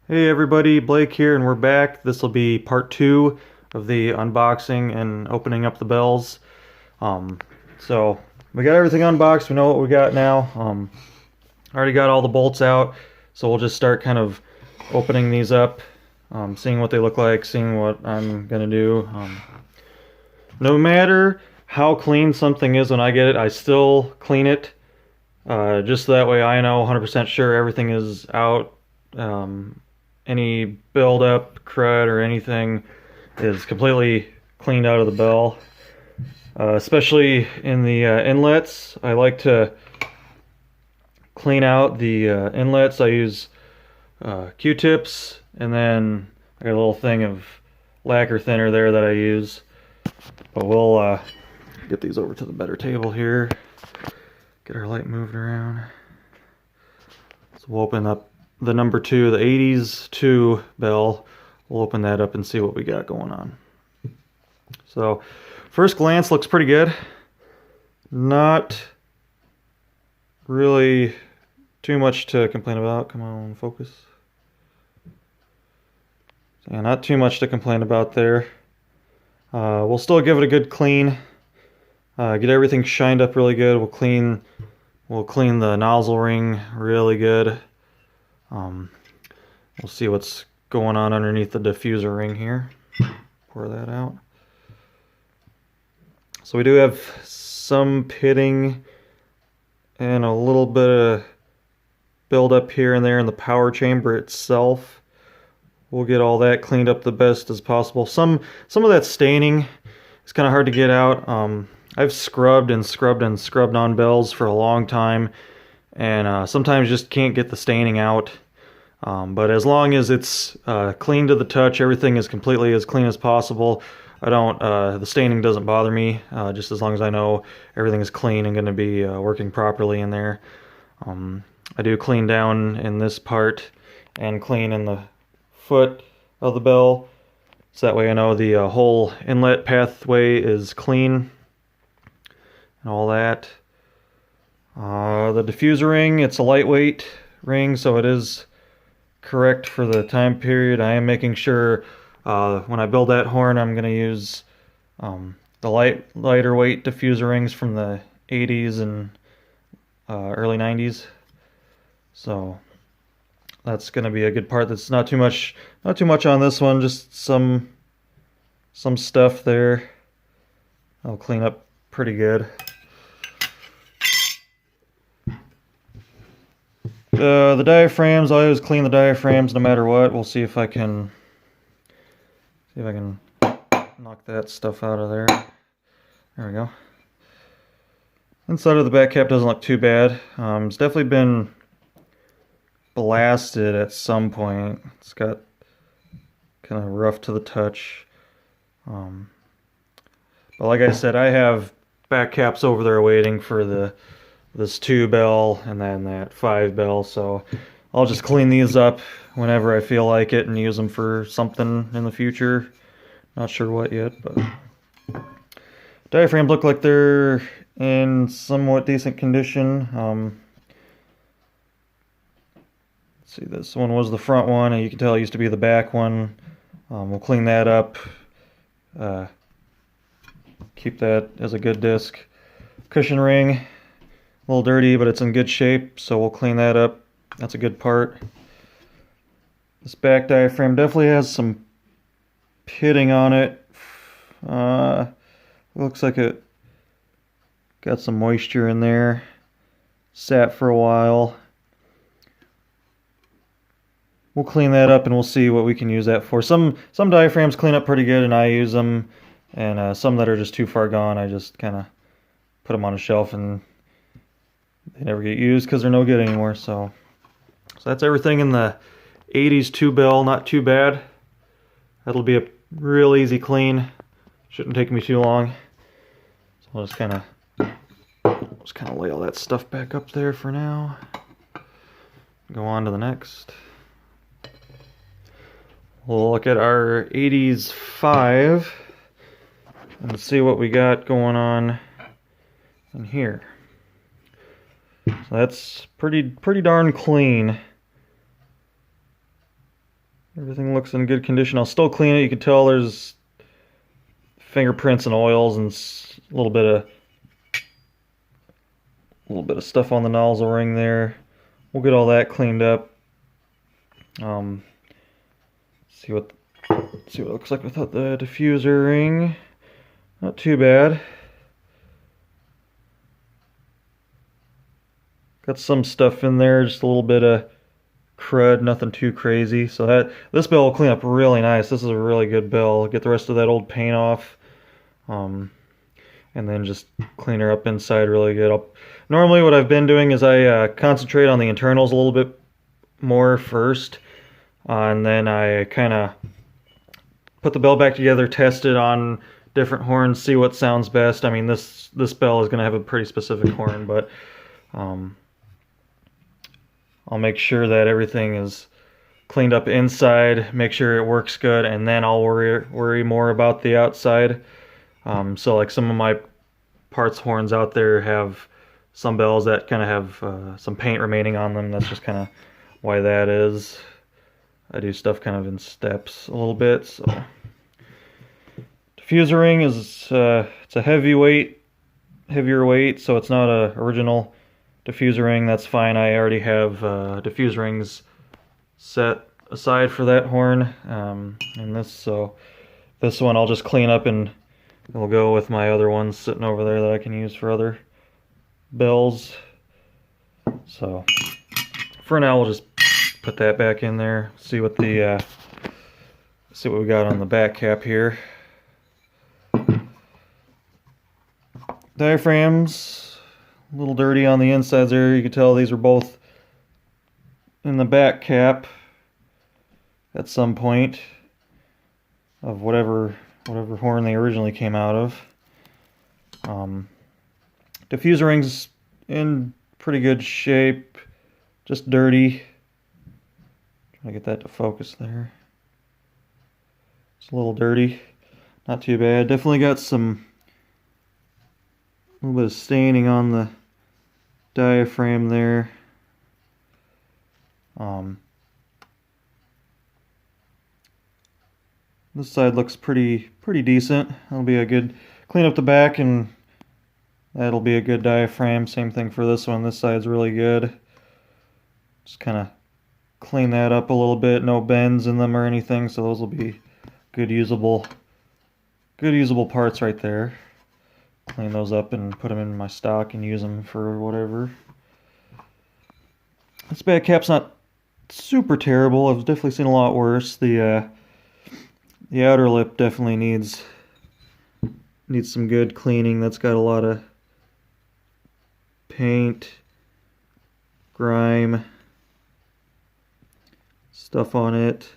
Hey everybody, Blake here, and we're back. This will be part two of the unboxing and opening up the bells. Um, so we got everything unboxed. We know what we got now. I already got all the bolts out, so we'll just start kind of opening these up, seeing what they look like, seeing what I'm gonna do. No matter how clean something is when I get it, I still clean it, just so that way I know 100% sure everything is out. Any buildup, crud, or anything is completely cleaned out of the bell. Especially in the inlets, I like to clean out the inlets. I use Q-tips, and then I got a little thing of lacquer thinner there that I use. But we'll get these over to the better table here. Get our light moved around. So we'll open up the number 2, the 80s 2 bell. We'll open that up and see what we got going on. So first glance looks pretty good. Not really too much to complain about. Come on, focus. Yeah, not too much to complain about there. We'll still give it a good clean. Get everything shined up really good. We'll clean the nozzle ring really good. We'll see what's going on underneath the diffuser ring here. Pour that out. So we do have some pitting and a little bit of buildup here and there in the power chamber itself. We'll get all that cleaned up the best as possible. Some of that staining is kind of hard to get out. I've scrubbed and scrubbed and scrubbed on bells for a long time, and sometimes just can't get the staining out. But as long as it's clean to the touch, everything is completely as clean as possible. The staining doesn't bother me, just as long as I know everything is clean and going to be working properly in there. I do clean down in this part and clean in the foot of the bell, so that way I know the whole inlet pathway is clean and all that. The diffuser ring, it's a lightweight ring, so it is correct for the time period. I am making sure when I build that horn, I'm going to use the lighter weight diffuser rings from the 80s and early 90s. So that's going to be a good part. That's not too much on this one, just some stuff there. I'll clean up pretty good. The diaphragms, I always clean the diaphragms no matter what. We'll see if I can knock that stuff out of there. There we go. Inside of the back cap doesn't look too bad. It's definitely been blasted at some point. It's got kind of rough to the touch. But like I said, I have back caps over there waiting for this 2 bell and then that 5 bell, so I'll just clean these up whenever I feel like it and use them for something in the future. Not sure what yet, but diaphragms look like they're in somewhat decent condition. Let's see, this one was the front one, and you can tell it used to be the back one. We'll clean that up. Keep that as a good disc. Cushion ring, a little dirty, but it's in good shape, so we'll clean that up. That's a good part. This back diaphragm definitely has some pitting on it. Looks like it got some moisture in there. Sat for a while. We'll clean that up and we'll see what we can use that for. Some diaphragms clean up pretty good and I use them, and some that are just too far gone, I just kind of put them on a shelf and they never get used because they're no good anymore. So that's everything in the 80s 2 bell. Not too bad. That'll be a real easy clean. Shouldn't take me too long. So I'll just kind of lay all that stuff back up there for now. Go on to the next. We'll look at our 80s 5 and see what we got going on in here. So that's pretty darn clean. Everything looks in good condition. I'll still clean it. You can tell there's fingerprints and oils and a little bit of stuff on the nozzle ring there. We'll get all that cleaned up. See what it looks like without the diffuser ring. Not too bad. Got some stuff in there, just a little bit of crud, nothing too crazy. So this bell will clean up really nice. This is a really good bell. Get the rest of that old paint off. And then just clean her up inside really good. Normally what I've been doing is I concentrate on the internals a little bit more first, and then I kind of put the bell back together, test it on different horns, see what sounds best. I mean, this bell is going to have a pretty specific horn, but I'll make sure that everything is cleaned up inside, make sure it works good, and then I'll worry more about the outside. So like some of my parts horns out there have some bells that kind of have some paint remaining on them. That's just kind of why that is. I do stuff kind of in steps a little bit. So diffuser ring is it's a heavier weight, so it's not a original diffuser ring. That's fine. I already have diffuser rings set aside for that horn, and this one I'll just clean up and it'll go with my other ones sitting over there that I can use for other bells. So for now we'll just put that back in there. See what we got on the back cap here. Diaphragms, a little dirty on the insides there. You can tell these were both in the back cap at some point of whatever horn they originally came out of. Diffuser ring's in pretty good shape, just dirty. Trying to get that to focus there. It's a little dirty, not too bad. Definitely got a little bit of staining on the diaphragm there. This side looks pretty decent. That'll be a good clean up the back, and that'll be a good diaphragm. Same thing for this one. This side's really good. Just kind of clean that up a little bit. No bends in them or anything, so those will be good usable parts right there. Clean those up and put them in my stock and use them for whatever. This back cap's not super terrible. I've definitely seen a lot worse. The outer lip definitely needs some good cleaning. That's got a lot of paint, grime, stuff on it.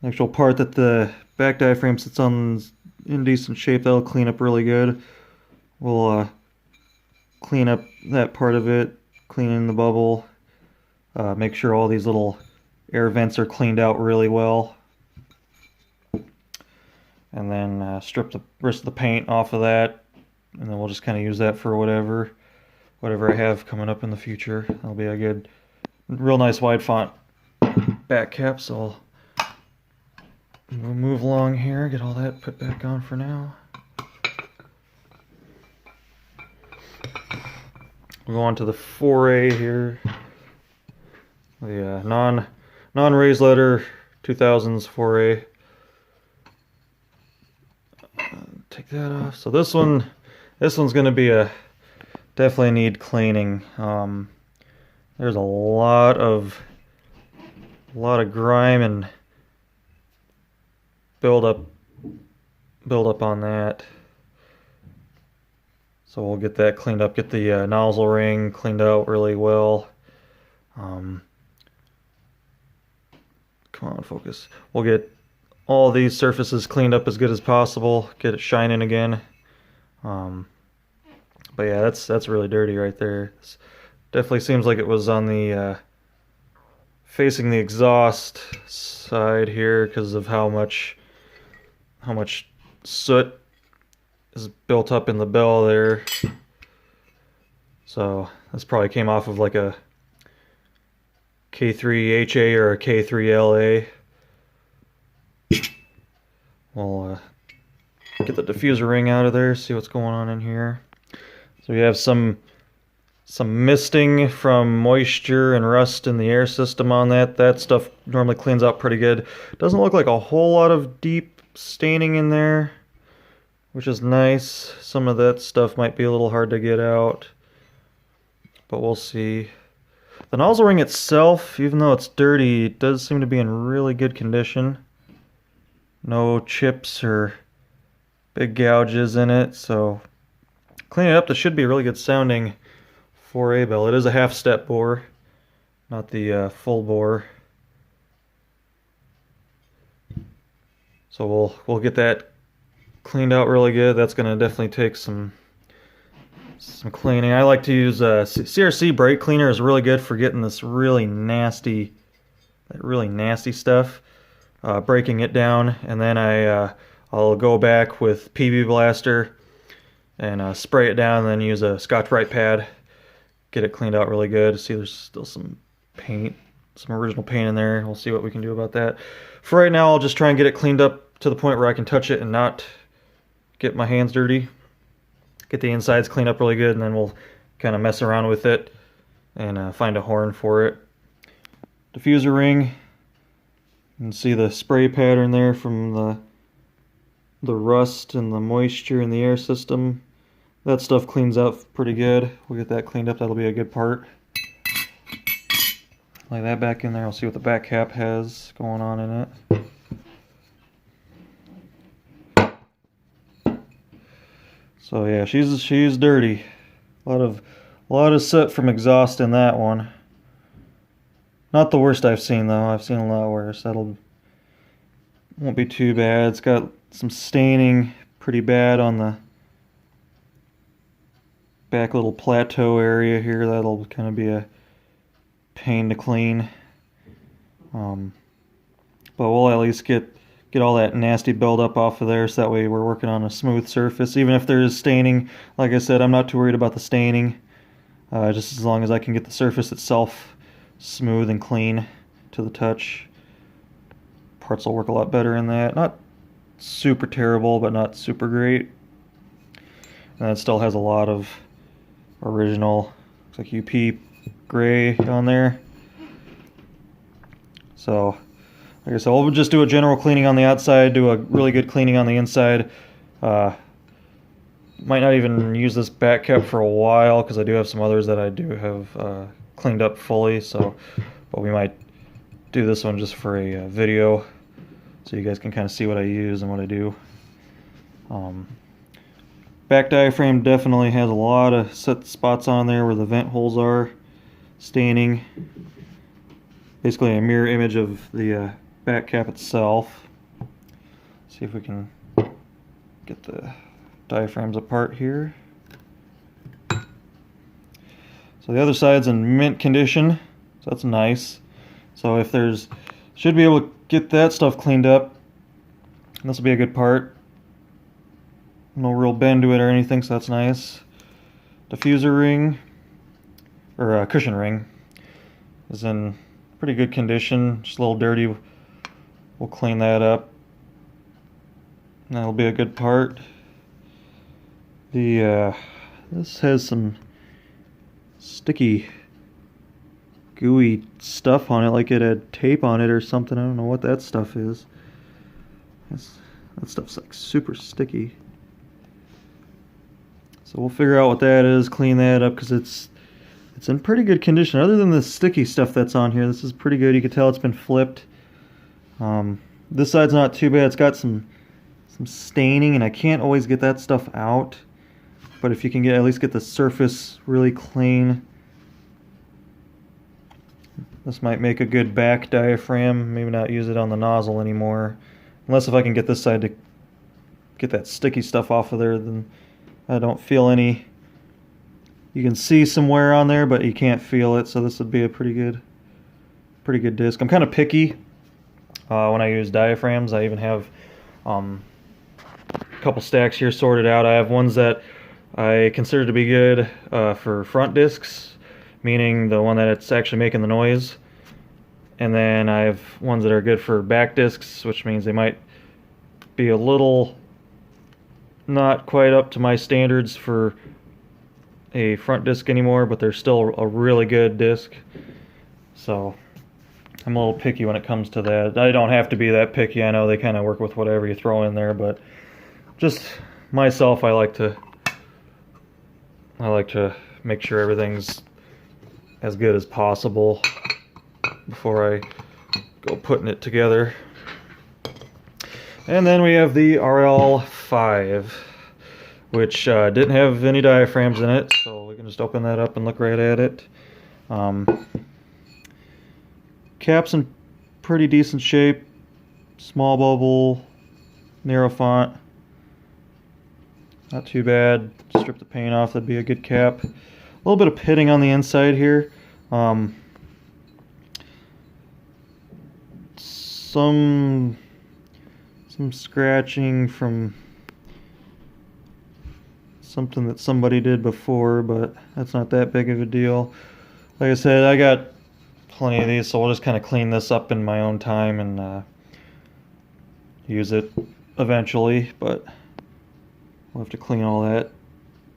The actual part that the back diaphragm sits on is in decent shape. That'll clean up really good. We'll clean up that part of it, clean in the bubble, make sure all these little air vents are cleaned out really well, and then strip the rest of the paint off of that, and then we'll just kind of use that for whatever I have coming up in the future. That'll be a good, real nice wide font back cap. So we'll move along here, get all that put back on for now. We'll go on to the 4A here. The non-raised letter 2000s 4A. Take that off. So this one's going to be definitely need cleaning. There's a lot of grime and build up on that. So we'll get that cleaned up, get the nozzle ring cleaned out really well. Come on, focus. We'll get all these surfaces cleaned up as good as possible, get it shining again. But yeah, that's really dirty right there. This definitely seems like it was on the facing the exhaust side here because of how much soot is built up in the bell there. So this probably came off of like a K3HA or a K3LA. We'll get the diffuser ring out of there, see what's going on in here. So we have some misting from moisture and rust in the air system on that. That stuff normally cleans out pretty good. Doesn't look like a whole lot of deep staining in there, which is nice. Some of that stuff might be a little hard to get out, but we'll see. The nozzle ring itself, even though it's dirty, it does seem to be in really good condition. No chips or big gouges in it, so cleaning it up, this should be a really good sounding 4A bell. It is a half-step bore, not the full bore. So we'll get that cleaned out really good. That's going to definitely take some cleaning. I like to use CRC brake cleaner. Is really good for getting this really nasty stuff, breaking it down, and then I'll go back with PB Blaster and spray it down, and then use a Scotch-Brite pad, get it cleaned out really good. See, there's still some paint, some original paint in there. We'll see what we can do about that. For right now, I'll just try and get it cleaned up to the point where I can touch it and not get my hands dirty. Get the insides cleaned up really good, and then we'll kind of mess around with it and find a horn for it. Diffuser ring. You can see the spray pattern there from the rust and the moisture in the air system. That stuff cleans up pretty good. We'll get that cleaned up. That'll be a good part. Lay that back in there. I'll see what the back cap has going on in it. So yeah, she's dirty. A lot of soot from exhaust in that one. Not the worst I've seen though. I've seen a lot worse. Won't be too bad. It's got some staining pretty bad on the back little plateau area here. That'll kind of be a pain to clean. But we'll at least get all that nasty buildup off of there, so that way we're working on a smooth surface. Even if there is staining, like I said, I'm not too worried about the staining. Just as long as I can get the surface itself smooth and clean to the touch. Parts will work a lot better in that. Not super terrible, but not super great. And it still has a lot of original, looks like UP gray on there. So, like I said, we'll just do a general cleaning on the outside, do a really good cleaning on the inside. Might not even use this back cap for a while, because I do have some others that I do have cleaned up fully. So, but we might do this one just for a video, so you guys can kind of see what I use and what I do. Back diaphragm definitely has a lot of set spots on there where the vent holes are, staining. Basically a mirror image of the back cap itself. See if we can get the diaphragms apart here. So the other side's in mint condition, so that's nice. So if should be able to get that stuff cleaned up. This will be a good part. No real bend to it or anything, so that's nice. Diffuser ring, or cushion ring, is in pretty good condition, just a little dirty. We'll clean that up. That'll be a good part. This has some sticky, gooey stuff on it, like it had tape on it or something. I don't know what that stuff is. That stuff's like super sticky. So we'll figure out what that is, clean that up, because it's in pretty good condition. Other than the sticky stuff that's on here, this is pretty good. You can tell it's been flipped. This side's not too bad. It's got some staining, and I can't always get that stuff out. But if you can at least get the surface really clean, this might make a good back diaphragm. Maybe not use it on the nozzle anymore. Unless if I can get this side to get that sticky stuff off of there, then I don't feel any. You can see some wear on there, but you can't feel it, so this would be a pretty good disc. I'm kind of picky when I use diaphragms. I even have a couple stacks here sorted out. I have ones that I consider to be good for front discs, meaning the one that it's actually making the noise. And then I have ones that are good for back discs, which means they might be a little not quite up to my standards for a front disc anymore, but they're still a really good disc. So I'm a little picky when it comes to that. I don't have to be that picky. I know they kind of work with whatever you throw in there, but just myself, I like to make sure everything's as good as possible before I go putting it together. And then we have the RL5, which didn't have any diaphragms in it, so we can just open that up and look right at it. Cap's in pretty decent shape, small bubble, narrow font, not too bad. Strip the paint off, that'd be a good cap. A little bit of pitting on the inside here. Some scratching from something that somebody did before, but that's not that big of a deal. Like I said, I got plenty of these, so we'll just kind of clean this up in my own time and use it eventually, but we'll have to clean all that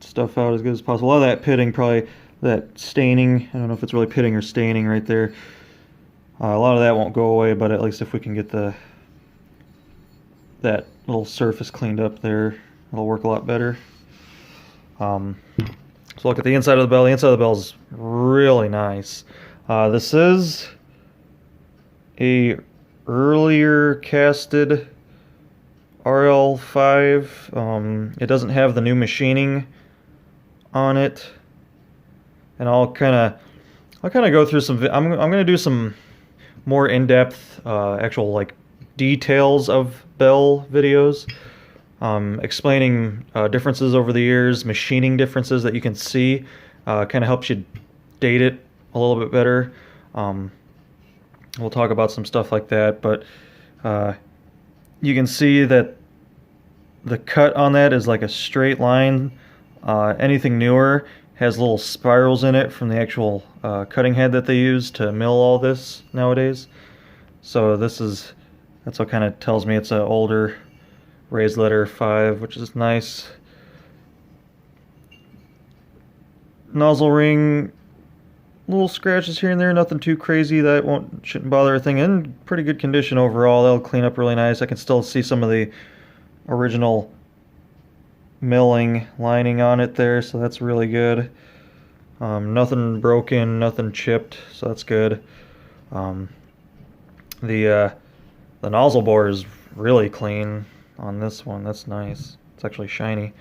stuff out as good as possible. A lot of that pitting, probably that staining, I don't know if it's really pitting or staining right there. A lot of that won't go away, but at least if we can get that little surface cleaned up there, it'll work a lot better. So look at the inside of the bell. The inside of the bell is really nice. This is a earlier casted RL5. It doesn't have the new machining on it, and I'll kind of go through some. I'm going to do some more in-depth actual like details of bell videos, explaining differences over the years, machining differences that you can see. Kind of helps you date it a little bit better. We'll talk about some stuff like that, but you can see that the cut on that is like a straight line. Anything newer has little spirals in it from the actual cutting head that they use to mill all this nowadays. So that's what kind of tells me it's an older raised letter 5, which is nice. Nozzle ring, little scratches here and there, nothing too crazy. That shouldn't bother a thing. In pretty good condition overall. That'll clean up really nice. I can still see some of the original milling lining on it there, so that's really good. Nothing broken, nothing chipped, so that's good. The nozzle bore is really clean on this one. That's nice. It's actually shiny.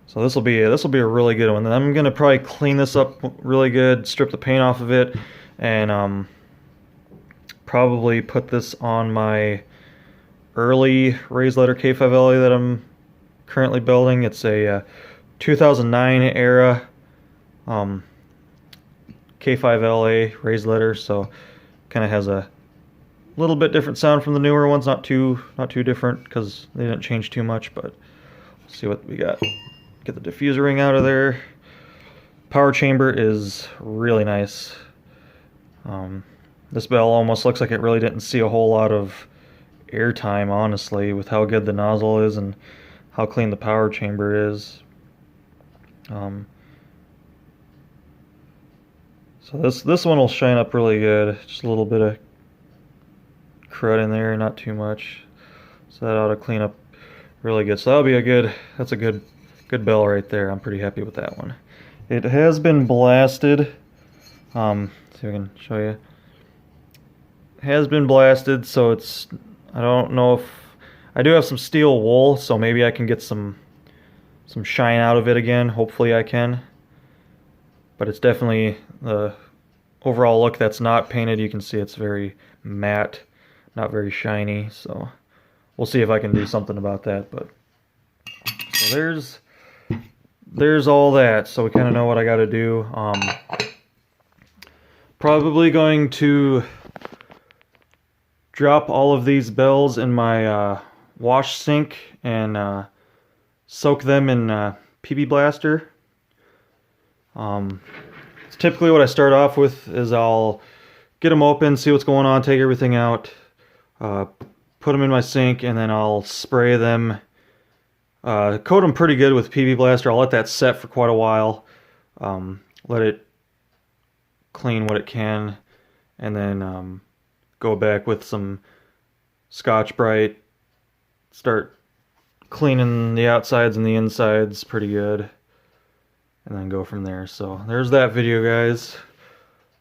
So this will be a really good one. Then I'm gonna probably clean this up really good, strip the paint off of it, and probably put this on my early raised letter K5LA that I'm currently building. It's a 2009 era K5LA raised letter, so kind of has a little bit different sound from the newer ones. Not too different because they didn't change too much. But let's see what we got. Get the diffuser ring out of there. Power chamber is really nice. This bell almost looks like it really didn't see a whole lot of air time, honestly, with how good the nozzle is and how clean the power chamber is. So this one will shine up really good. Just a little bit of crud in there, not too much. So that ought to clean up really good. So that'll be that's a good bell right there. I'm pretty happy with that one. It has been blasted. See if I can show you. It has been blasted, so I don't know if I do have some steel wool, so maybe I can get some shine out of it again. Hopefully I can. But it's definitely the overall look that's not painted. You can see it's very matte, not very shiny. So we'll see if I can do something about that. But so there's all that. So we kind of know what I got to do. Probably going to drop all of these bells in my wash sink and soak them in PB Blaster. It's typically what I start off with is I'll get them open, see what's going on, take everything out, put put them in my sink, and then I'll spray them. Coat them pretty good with PB Blaster. I'll let that set for quite a while. Let it clean what it can, and then go back with some Scotch-Brite. Start cleaning the outsides and the insides pretty good, and then go from there. So there's that video, guys.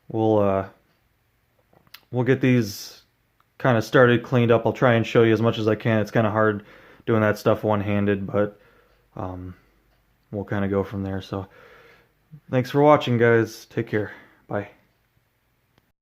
We'll get these kind of started, cleaned up. I'll try and show you as much as I can. It's kind of hard doing that stuff one-handed, but we'll kind of go from there. So thanks for watching, guys. Take care. Bye.